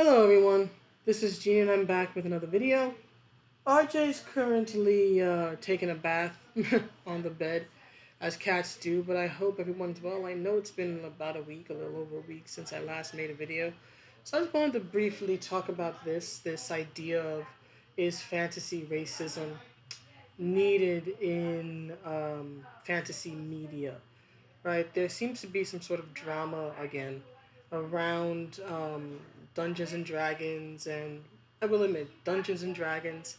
Hello everyone, this is Gene and I'm back with another video. RJ's currently taking a bath on the bed, as cats do, but I hope everyone's well. I know it's been about a week, a little over a week since I last made a video. So I just wanted to briefly talk about this idea of, is fantasy racism needed in fantasy media? Right? There seems to be some sort of drama again around Dungeons and Dragons, and I will admit, Dungeons and Dragons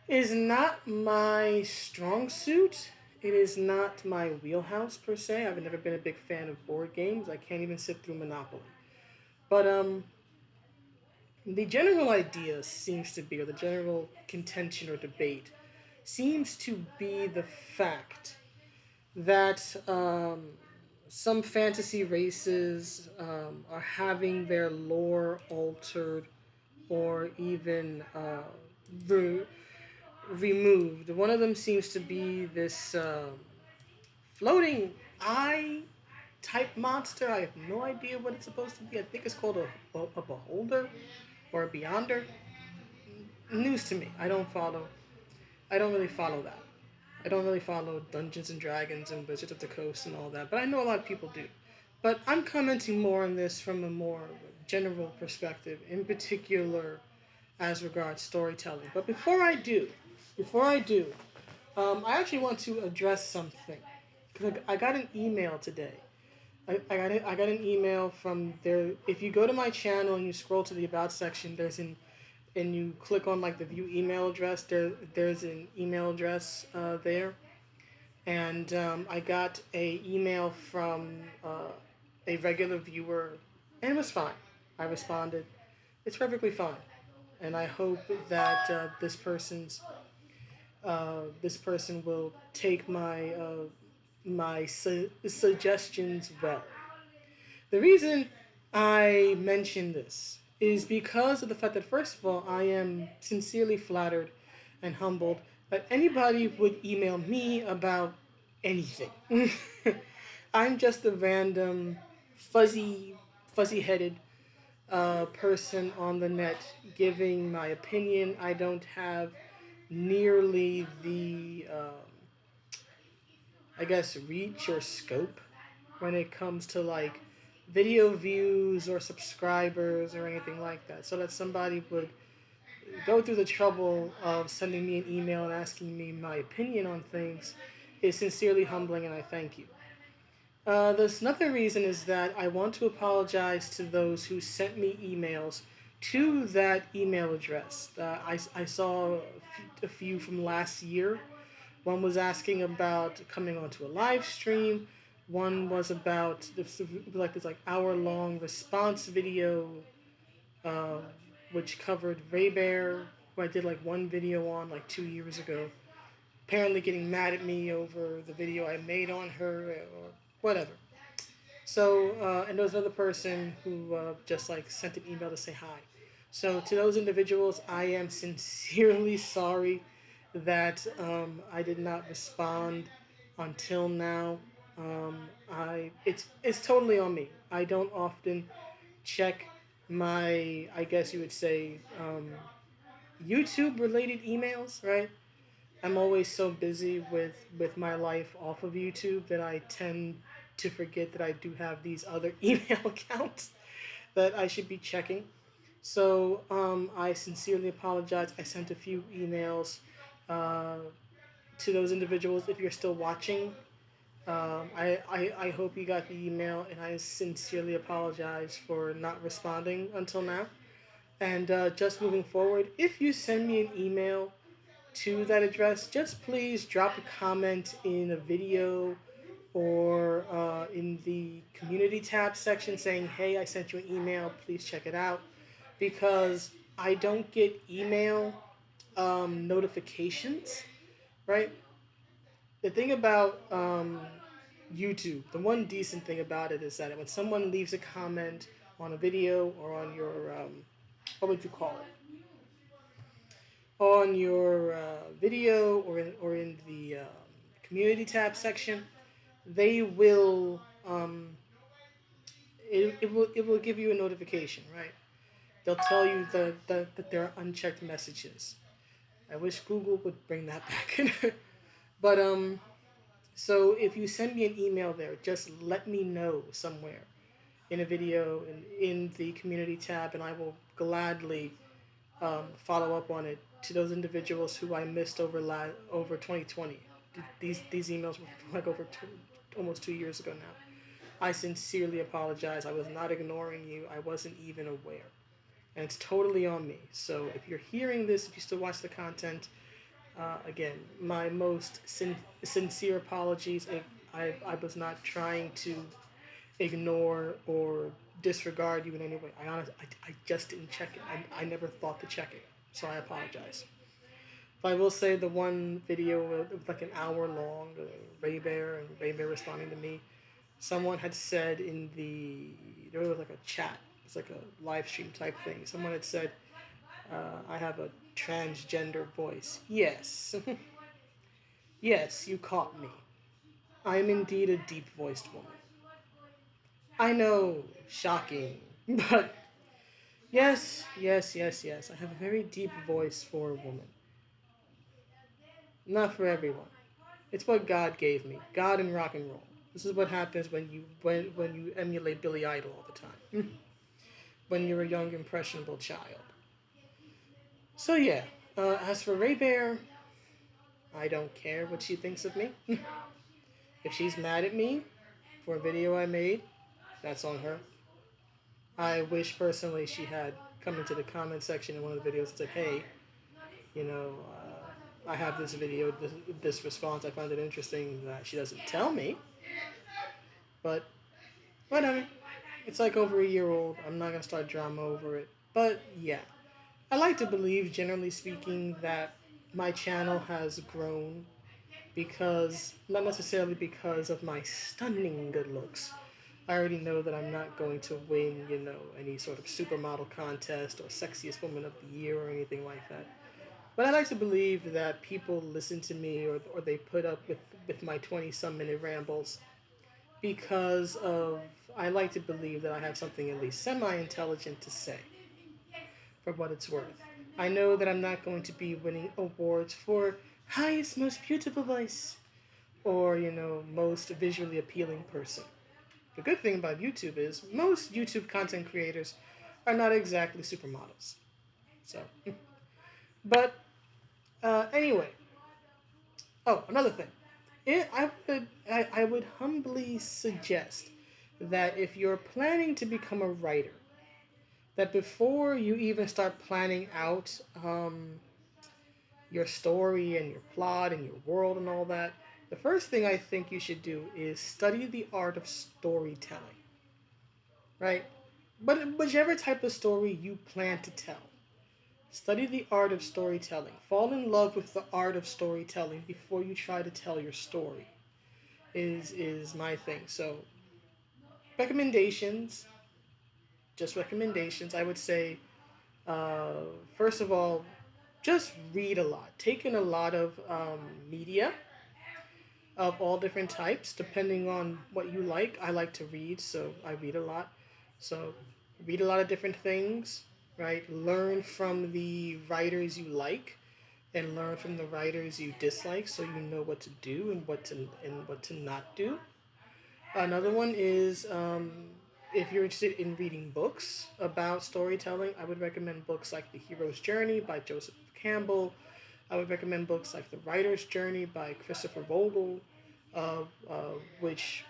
is not my strong suit. It is not my wheelhouse per se. I've never been a big fan of board games. I can't even sit through Monopoly. But the general idea seems to be, or the general contention or debate, seems to be the fact that some fantasy races are having their lore altered or even re- removed. One of them seems to be this floating eye type monster. I have no idea what it's supposed to be. I think it's called a beholder or a beyonder. News to me. I don't really follow that. I don't really follow Dungeons and Dragons and Wizards of the Coast and all that, but I know a lot of people do. But I'm commenting more on this from a more general perspective, in particular as regards storytelling. But before I do, I actually want to address something because I got an email today. I got an email from there. If you go to my channel and you scroll to the about section, and you click on like the view email address. There's an email address there, and I got a email from a regular viewer, and it was fine. I responded. It's perfectly fine, and I hope that this person will take my suggestions well. The reason I mention this is because of the fact that, first of all, I am sincerely flattered and humbled that anybody would email me about anything. I'm just a random, fuzzy headed person on the net giving my opinion. I don't have nearly the, I guess, reach or scope when it comes to like video views or subscribers or anything like that. So that somebody would go through the trouble of sending me an email and asking me my opinion on things is sincerely humbling, and I thank you. This another reason is that I want to apologize to those who sent me emails to that email address. I saw a few from last year. One was asking about coming onto a live stream. One was about this hour-long response video, uh, which covered Ray Bear, who I did like one video on like 2 years ago. Apparently getting mad at me over the video I made on her or whatever. So, and there was another person who just like sent an email to say hi. So, to those individuals, I am sincerely sorry that I did not respond until now. It's totally on me. I don't often check my, I guess you would say, YouTube related emails, right? I'm always so busy with my life off of YouTube that I tend to forget that I do have these other email accounts that I should be checking. So I sincerely apologize. I sent a few emails uh, to those individuals. If you're still watching, I hope you got the email, and I sincerely apologize for not responding until now. And just moving forward, if you send me an email to that address, just please drop a comment in a video or in the community tab section saying, hey, I sent you an email, please check it out. Because I don't get email notifications, right? The thing about YouTube, the one decent thing about it is that when someone leaves a comment on a video or on your, what would you call it? On your video or in the community tab section, they will it will give you a notification, right? they'll tell you that there are unchecked messages. I wish Google would bring that back. But so if you send me an email there, just let me know somewhere in a video in the community tab, and I will gladly follow up on it to those individuals who I missed over 2020. These emails were like almost 2 years ago now. I sincerely apologize. I was not ignoring you. I wasn't even aware. And it's totally on me. So if you're hearing this, if you still watch the content, again, my most sincere apologies if I was not trying to ignore or disregard you in any way. I just didn't check it. I never thought to check it. So I apologize. But I will say the one video, it was like an hour long, Ray Bear and Ray Bear responding to me. Someone had said there was like a chat, it's like a live stream type thing. Someone had said, I have a transgender voice. Yes. Yes, you caught me. I am indeed a deep voiced woman. I know, shocking. But yes, yes, yes, yes. I have a very deep voice for a woman. Not for everyone. It's what God gave me. God and rock and roll. This is what happens when you emulate Billy Idol all the time. When you're a young impressionable child. So yeah, as for Ray Bear, I don't care what she thinks of me. If she's mad at me for a video I made, that's on her. I wish personally she had come into the comment section in one of the videos and said, hey, you know, I have this video, this response, I find it interesting that she doesn't tell me. But whatever. It's like over a year old. I'm not going to start drama over it. But yeah, I like to believe, generally speaking, that my channel has grown because, not necessarily because of my stunning good looks. I already know that I'm not going to win, any sort of supermodel contest or sexiest woman of the year or anything like that. But I like to believe that people listen to me or they put up with my 20-some minute rambles because of, I like to believe that I have something at least semi-intelligent to say, for what it's worth. I know that I'm not going to be winning awards for highest, most beautiful voice or, most visually appealing person. The good thing about YouTube is most YouTube content creators are not exactly supermodels. So, but anyway. Oh, another thing. I would humbly suggest that if you're planning to become a writer, that before you even start planning out your story and your plot and your world and all that, the first thing I think you should do is study the art of storytelling, right? But whichever type of story you plan to tell, study the art of storytelling. Fall in love with the art of storytelling before you try to tell your story. Is my thing. So recommendations, just recommendations. I would say, uh, first of all, just read a lot. Take in a lot of media of all different types, depending on what you like. I like to read, so I read a lot. So read a lot of different things, right? Learn from the writers you like and learn from the writers you dislike so you know what to do and what to not do. Another one is if you're interested in reading books about storytelling, I would recommend books like The Hero's Journey by Joseph Campbell. I would recommend books like The Writer's Journey by Christopher Vogel, which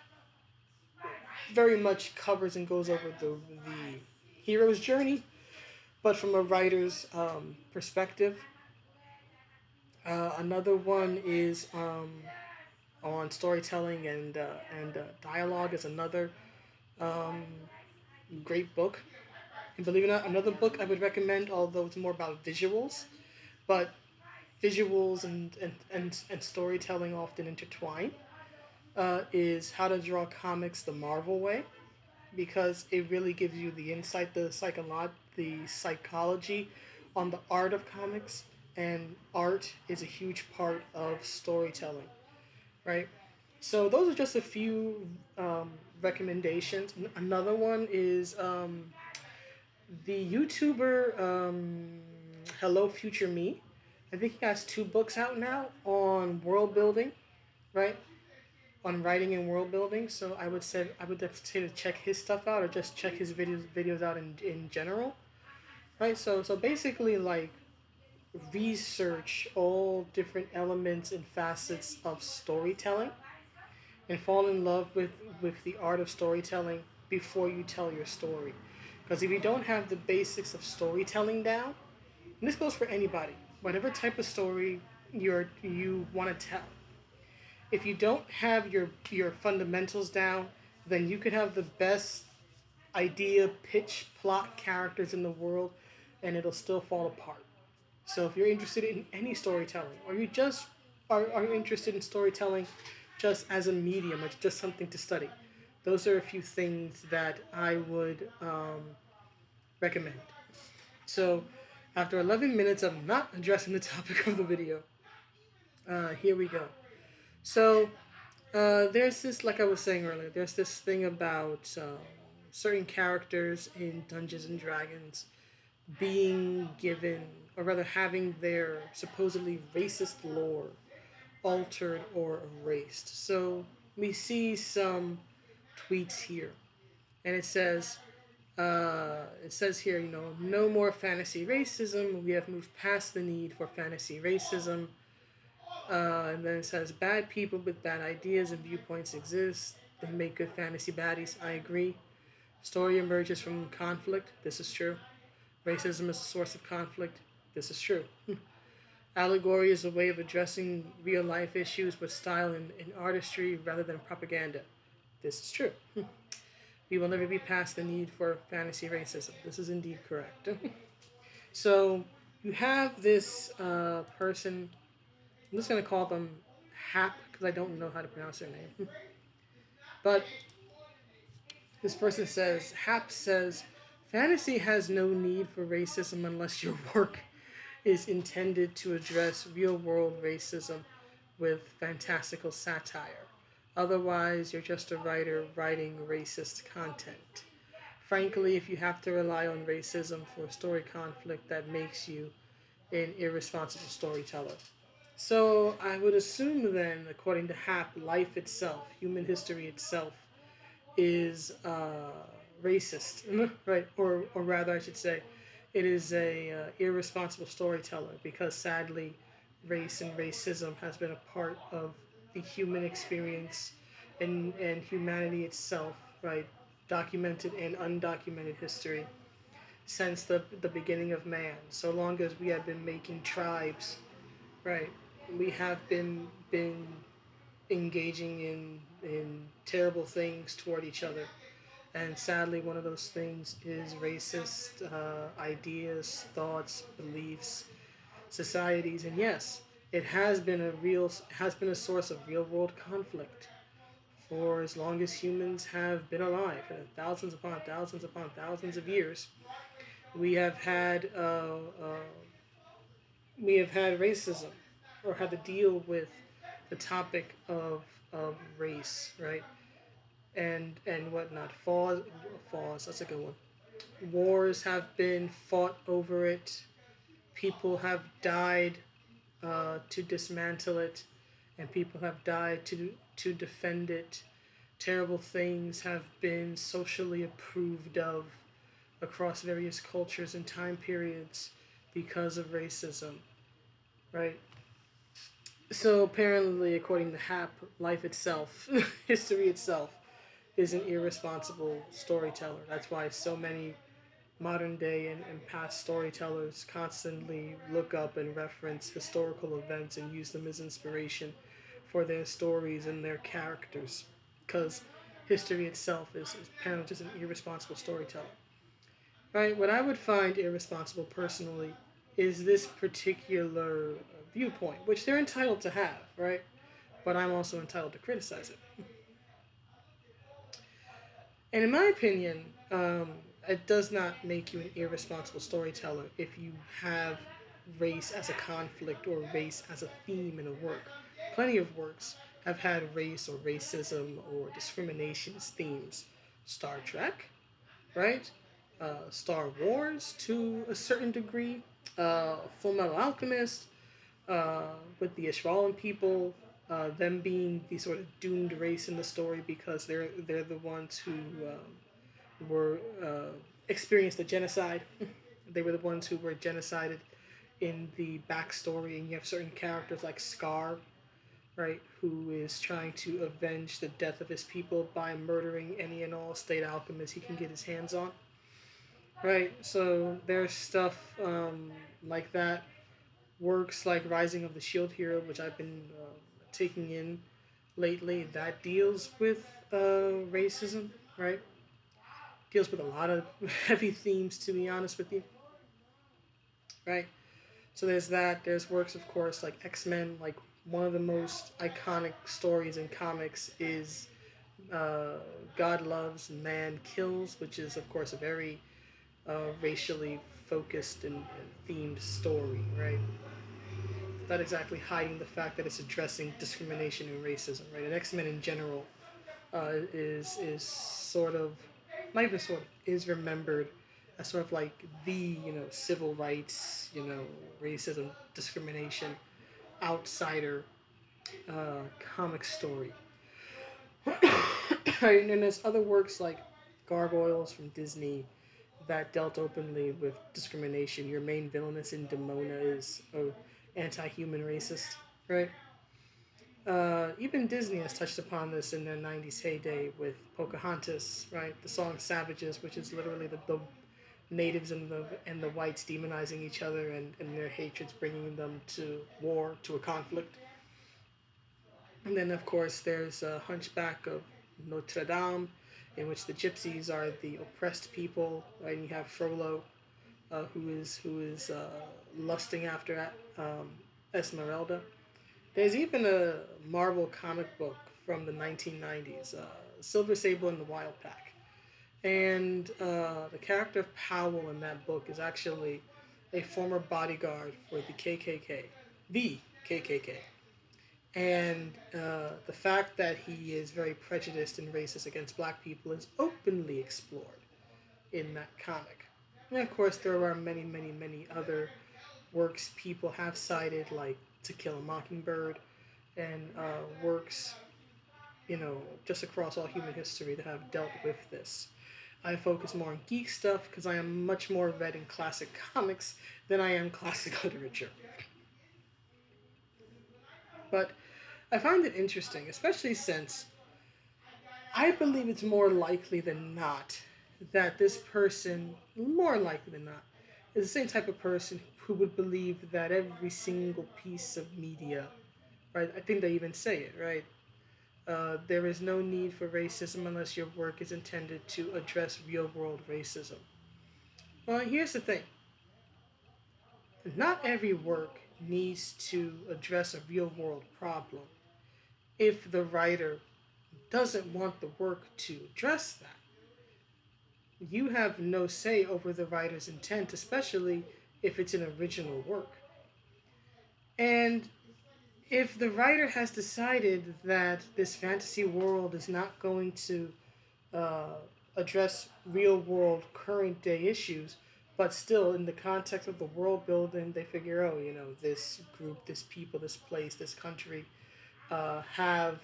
very much covers and goes over the hero's journey, but from a writer's perspective. Another one is on storytelling and dialogue is another um, great book. And believe it or not, another book I would recommend, although it's more about visuals, but visuals and storytelling often intertwine, is How to Draw Comics the Marvel Way, because it really gives you the insight, the psychology on the art of comics, and art is a huge part of storytelling, right? So those are just a few recommendations. Another one is The YouTuber Hello Future Me, I think he has two books out now on world building, right? On writing and world building. So I would say to check his stuff out or just check his videos out in general, right? So basically like research all different elements and facets of storytelling and fall in love with the art of storytelling before you tell your story. Because if you don't have the basics of storytelling down, and this goes for anybody, whatever type of story you want to tell, if you don't have your fundamentals down, then you could have the best idea, pitch, plot, characters in the world, and it'll still fall apart. So if you're interested in any storytelling, or you just are interested in storytelling just as a medium, it's just something to study, those are a few things that I would recommend. So after 11 minutes of not addressing the topic of the video, here we go. So there's this, like I was saying earlier, there's this thing about certain characters in Dungeons and Dragons being given, or rather having their supposedly racist lore altered or erased. So we see some tweets here, and it says here, you know, no more fantasy racism. We have moved past the need for fantasy racism. And then it says bad people with bad ideas and viewpoints exist. They make good fantasy baddies. I agree. Story emerges from conflict. This is true. Racism is a source of conflict. This is true. Allegory is a way of addressing real life issues with style and artistry rather than propaganda. This is true. We will never be past the need for fantasy racism. This is indeed correct. So you have this person, I'm just going to call them Hap because I don't know how to pronounce their name. But this person says, Hap says, fantasy has no need for racism unless your work is intended to address real world racism with fantastical satire. Otherwise, you're just a writer writing racist content. Frankly, if you have to rely on racism for story conflict, that makes you an irresponsible storyteller. So I would assume then, according to Hap, life itself, human history itself, is racist, right? Or rather, I should say, it is a irresponsible storyteller because sadly, race and racism has been a part of the human experience and humanity itself, right? Documented and undocumented history since the beginning of man. So long as we have been making tribes, right? We have been engaging in terrible things toward each other, and sadly, one of those things is racist ideas, thoughts, beliefs, societies, and yes, it has been a source of real world conflict for as long as humans have been alive, thousands upon thousands upon thousands of years. We have had we have had racism, or had to deal with the topic of race, right? And whatnot. Falls. That's a good one. Wars have been fought over it. People have died to dismantle it, and people have died to defend it. Terrible things have been socially approved of across various cultures and time periods because of racism, right? So apparently, according to Hap, life itself, history itself, is an irresponsible storyteller. That's why so many modern day and past storytellers constantly look up and reference historical events and use them as inspiration for their stories and their characters. Because history itself is apparently just an irresponsible storyteller. Right? What I would find irresponsible personally is this particular viewpoint, which they're entitled to have, right? But I'm also entitled to criticize it. And in my opinion, it does not make you an irresponsible storyteller if you have race as a conflict or race as a theme in a work. Plenty of works have had race or racism or discrimination as themes. Star Trek, right? Star Wars to a certain degree, Full Metal Alchemist, with the Ishvalan people, them being the sort of doomed race in the story because they're the ones who were experienced the genocide. They were the ones who were genocided in the backstory, and you have certain characters like Scar, right, who is trying to avenge the death of his people by murdering any and all state alchemists he can get his hands on. Right, so there's stuff like that. Works like Rising of the Shield Hero, which I've been taking in lately, that deals with racism, right? Deals with a lot of heavy themes, to be honest with you, right? So there's that. There's works, of course, like X-Men. Like one of the most iconic stories in comics is uh, God Loves, Man Kills, which is, of course, a very racially focused and themed story, right? Not exactly hiding the fact that it's addressing discrimination and racism, right? And X Men in general is sort of, not even sort of, is remembered as sort of like the civil rights, racism, discrimination, outsider comic story. Right, and then there's other works like Gargoyles from Disney that dealt openly with discrimination. Your main villainess in Demona is a anti-human racist, right? Even Disney has touched upon this in their 90s heyday with Pocahontas, right? The song Savages, which is literally the natives and the whites demonizing each other and their hatreds bringing them to war, to a conflict. And then, of course, there's Hunchback of Notre Dame, in which the gypsies are the oppressed people, right? And you have Frollo, who is lusting after um, Esmeralda. There's even a Marvel comic book from the 1990s, Silver Sable and the Wild Pack. And the character of Powell in that book is actually a former bodyguard for the KKK. The KKK. And the fact that he is very prejudiced and racist against black people is openly explored in that comic. And of course, there are many, many, many other works people have cited, like To Kill a Mockingbird, and works, just across all human history that have dealt with this. I focus more on geek stuff because I am much more read in classic comics than I am classic literature. But I find it interesting, especially since I believe it's more likely than not that this person, more likely than not, is the same type of person who would believe that every single piece of media, right? I think they even say it, right? There is no need for racism unless your work is intended to address real world racism. Well, here's the thing, not every work needs to address a real world problem if the writer doesn't want the work to address that. You have no say over the writer's intent, especially if it's an original work. And if the writer has decided that this fantasy world is not going to uh, address real world current day issues, but still in the context of the world building, they figure, oh, this group, this people, this place, this country have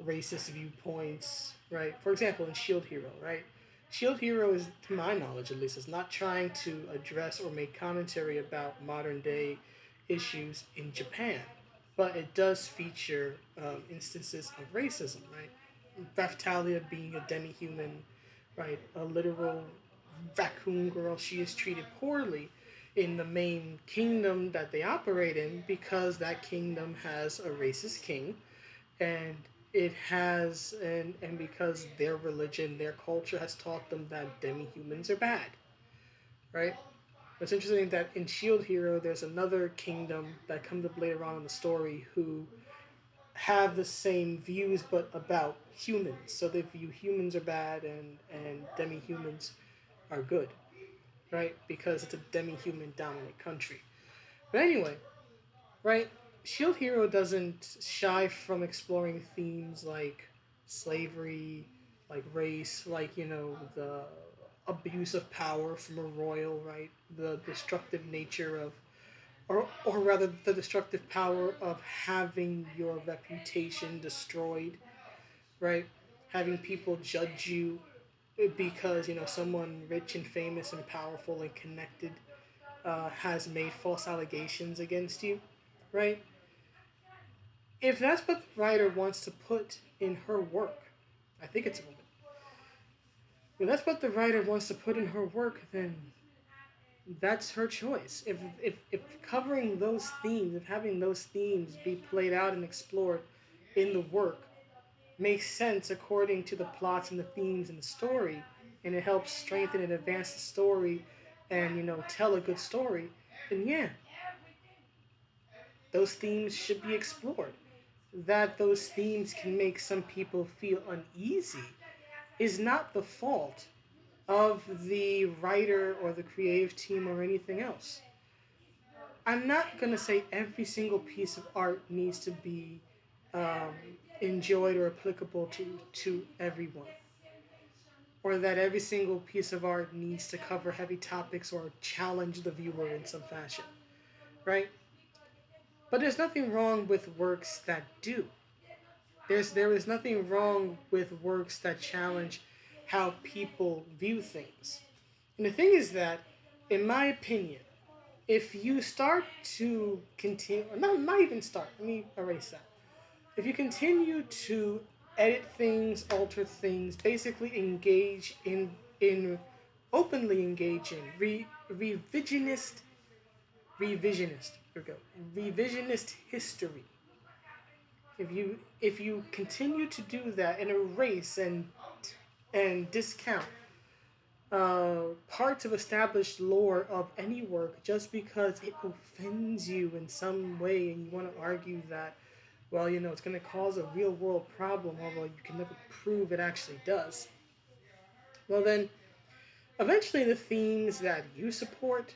racist viewpoints, right? For example, in Shield Hero, right? Shield Hero is, to my knowledge at least, is not trying to address or make commentary about modern day issues in Japan, but it does feature instances of racism, right? Raphtalia being a demi-human, right? A literal raccoon girl, she is treated poorly in the main kingdom that they operate in because that kingdom has a racist king, and it has and because their religion, their culture has taught them that demi-humans are bad, right? It's interesting that in Shield Hero there's another kingdom that comes up later on in the story who have the same views but about humans. So they view humans are bad and demi-humans are good, right? Because it's a demi-human dominant country. But anyway, right? Shield Hero doesn't shy from exploring themes like slavery, like race, like the abuse of power from a royal, right? The destructive nature of, or rather, the destructive power of having your reputation destroyed, right? Having people judge you because someone rich and famous and powerful and connected has made false allegations against you, right? If that's what the writer wants to put in her work, I think it's a woman. If that's what the writer wants to put in her work, then that's her choice. If covering those themes, if having those themes be played out and explored in the work makes sense according to the plots and the themes and the story, and it helps strengthen and advance the story, and tell a good story, then yeah, those themes should be explored. That those themes can make some people feel uneasy is not the fault of the writer or the creative team or anything else. I'm not going to say every single piece of art needs to be um, enjoyed or applicable to everyone, or that every single piece of art needs to cover heavy topics or challenge the viewer in some fashion, right? But there's nothing wrong with works that do. There is nothing wrong with works that challenge how people view things. And the thing is that, in my opinion, if you start to continue, or not even start, let me erase that. If you continue to edit things, alter things, basically engage in openly engage in revisionist here we go revisionist history. If you continue to do that and erase and discount parts of established lore of any work just because it offends you in some way, and you want to argue that, well, it's going to cause a real world problem, although you can never prove it actually does, well, then eventually the themes that you support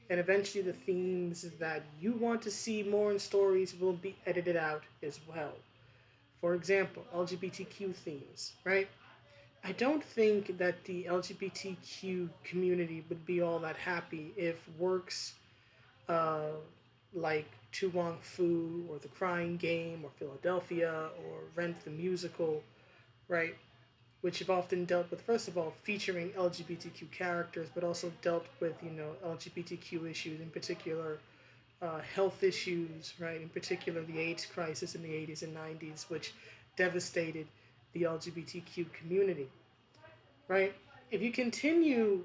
and eventually the themes that you want to see more in stories will be edited out as well. For example, LGBTQ themes, right? I don't think that the LGBTQ community would be all that happy if works uh, like Tu Wong Fu or The Crying Game or Philadelphia or Rent the Musical, right? Which have often dealt with, first of all, featuring LGBTQ characters, but also dealt with, LGBTQ issues, in particular, health issues, right? In particular, the AIDS crisis in the 80s and 90s, which devastated the LGBTQ community, right? If you continue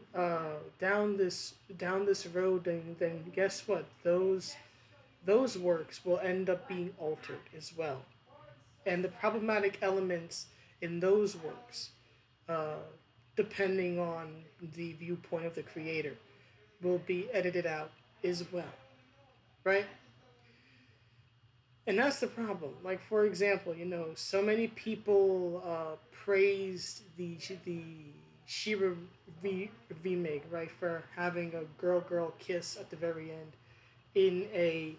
down this road, then guess what? Those works will end up being altered as well, and the problematic elements in those works, uh, depending on the viewpoint of the creator, will be edited out as well, right? And that's the problem. Like, for example, so many people praised the Shira remake, right, for having a girl-girl kiss at the very end in a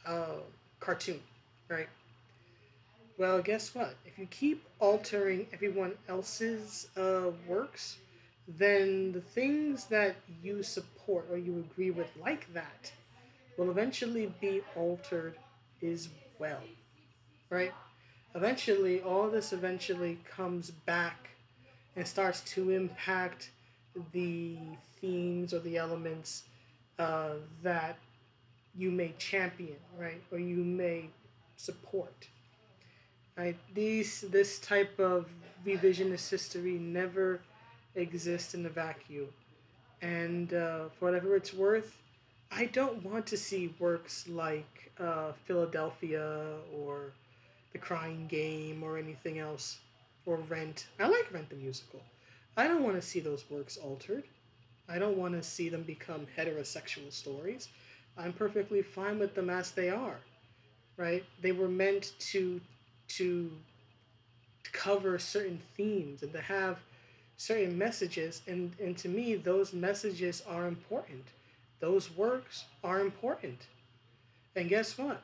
uh, cartoon, right? Well, guess what? If you keep altering everyone else's works, then the things that you support or you agree with, like that, will eventually be altered as well, right? Eventually, all this eventually comes back and starts to impact the themes or the elements uh, that you may champion, right, or you may support, right? This type of revisionist history never exists in a vacuum, and for whatever it's worth, I don't want to see works like Philadelphia or The Crying Game or anything else, or Rent. I like Rent the musical. I don't want to see those works altered. I don't want to see them become heterosexual stories. I'm perfectly fine with them as they are, right? They were meant to cover certain themes and to have certain messages, and to me those messages are important. Those works are important. And guess what?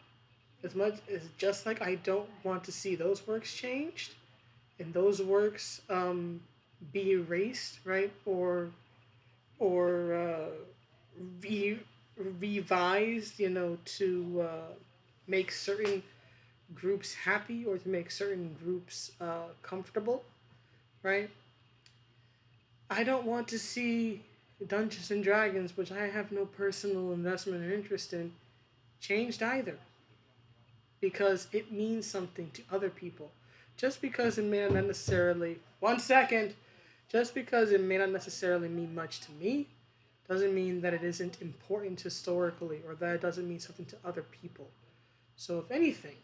As much as, just like I don't want to see those works changed and those works be erased, right? Or re- revised, to make certain groups happy or to make certain groups comfortable, right? I don't want to see Dungeons and Dragons, which I have no personal investment or interest in, changed either, because it means something to other people. Just because it may not necessarily, 1 second, just because it may not necessarily mean much to me, doesn't mean that it isn't important historically or that it doesn't mean something to other people. So, if anything,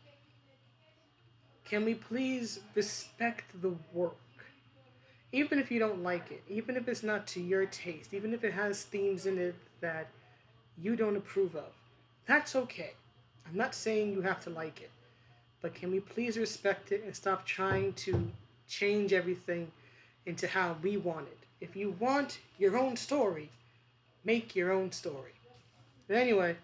can we please respect the work? Even if you don't like it, even if it's not to your taste, even if it has themes in it that you don't approve of, that's okay. I'm not saying you have to like it, but can we please respect it and stop trying to change everything into how we want it? If you want your own story, make your own story. But anyway,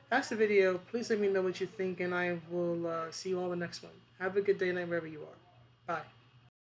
that's the video. Please let me know what you think, and I will see you all in the next one. Have a good day night wherever you are. Bye.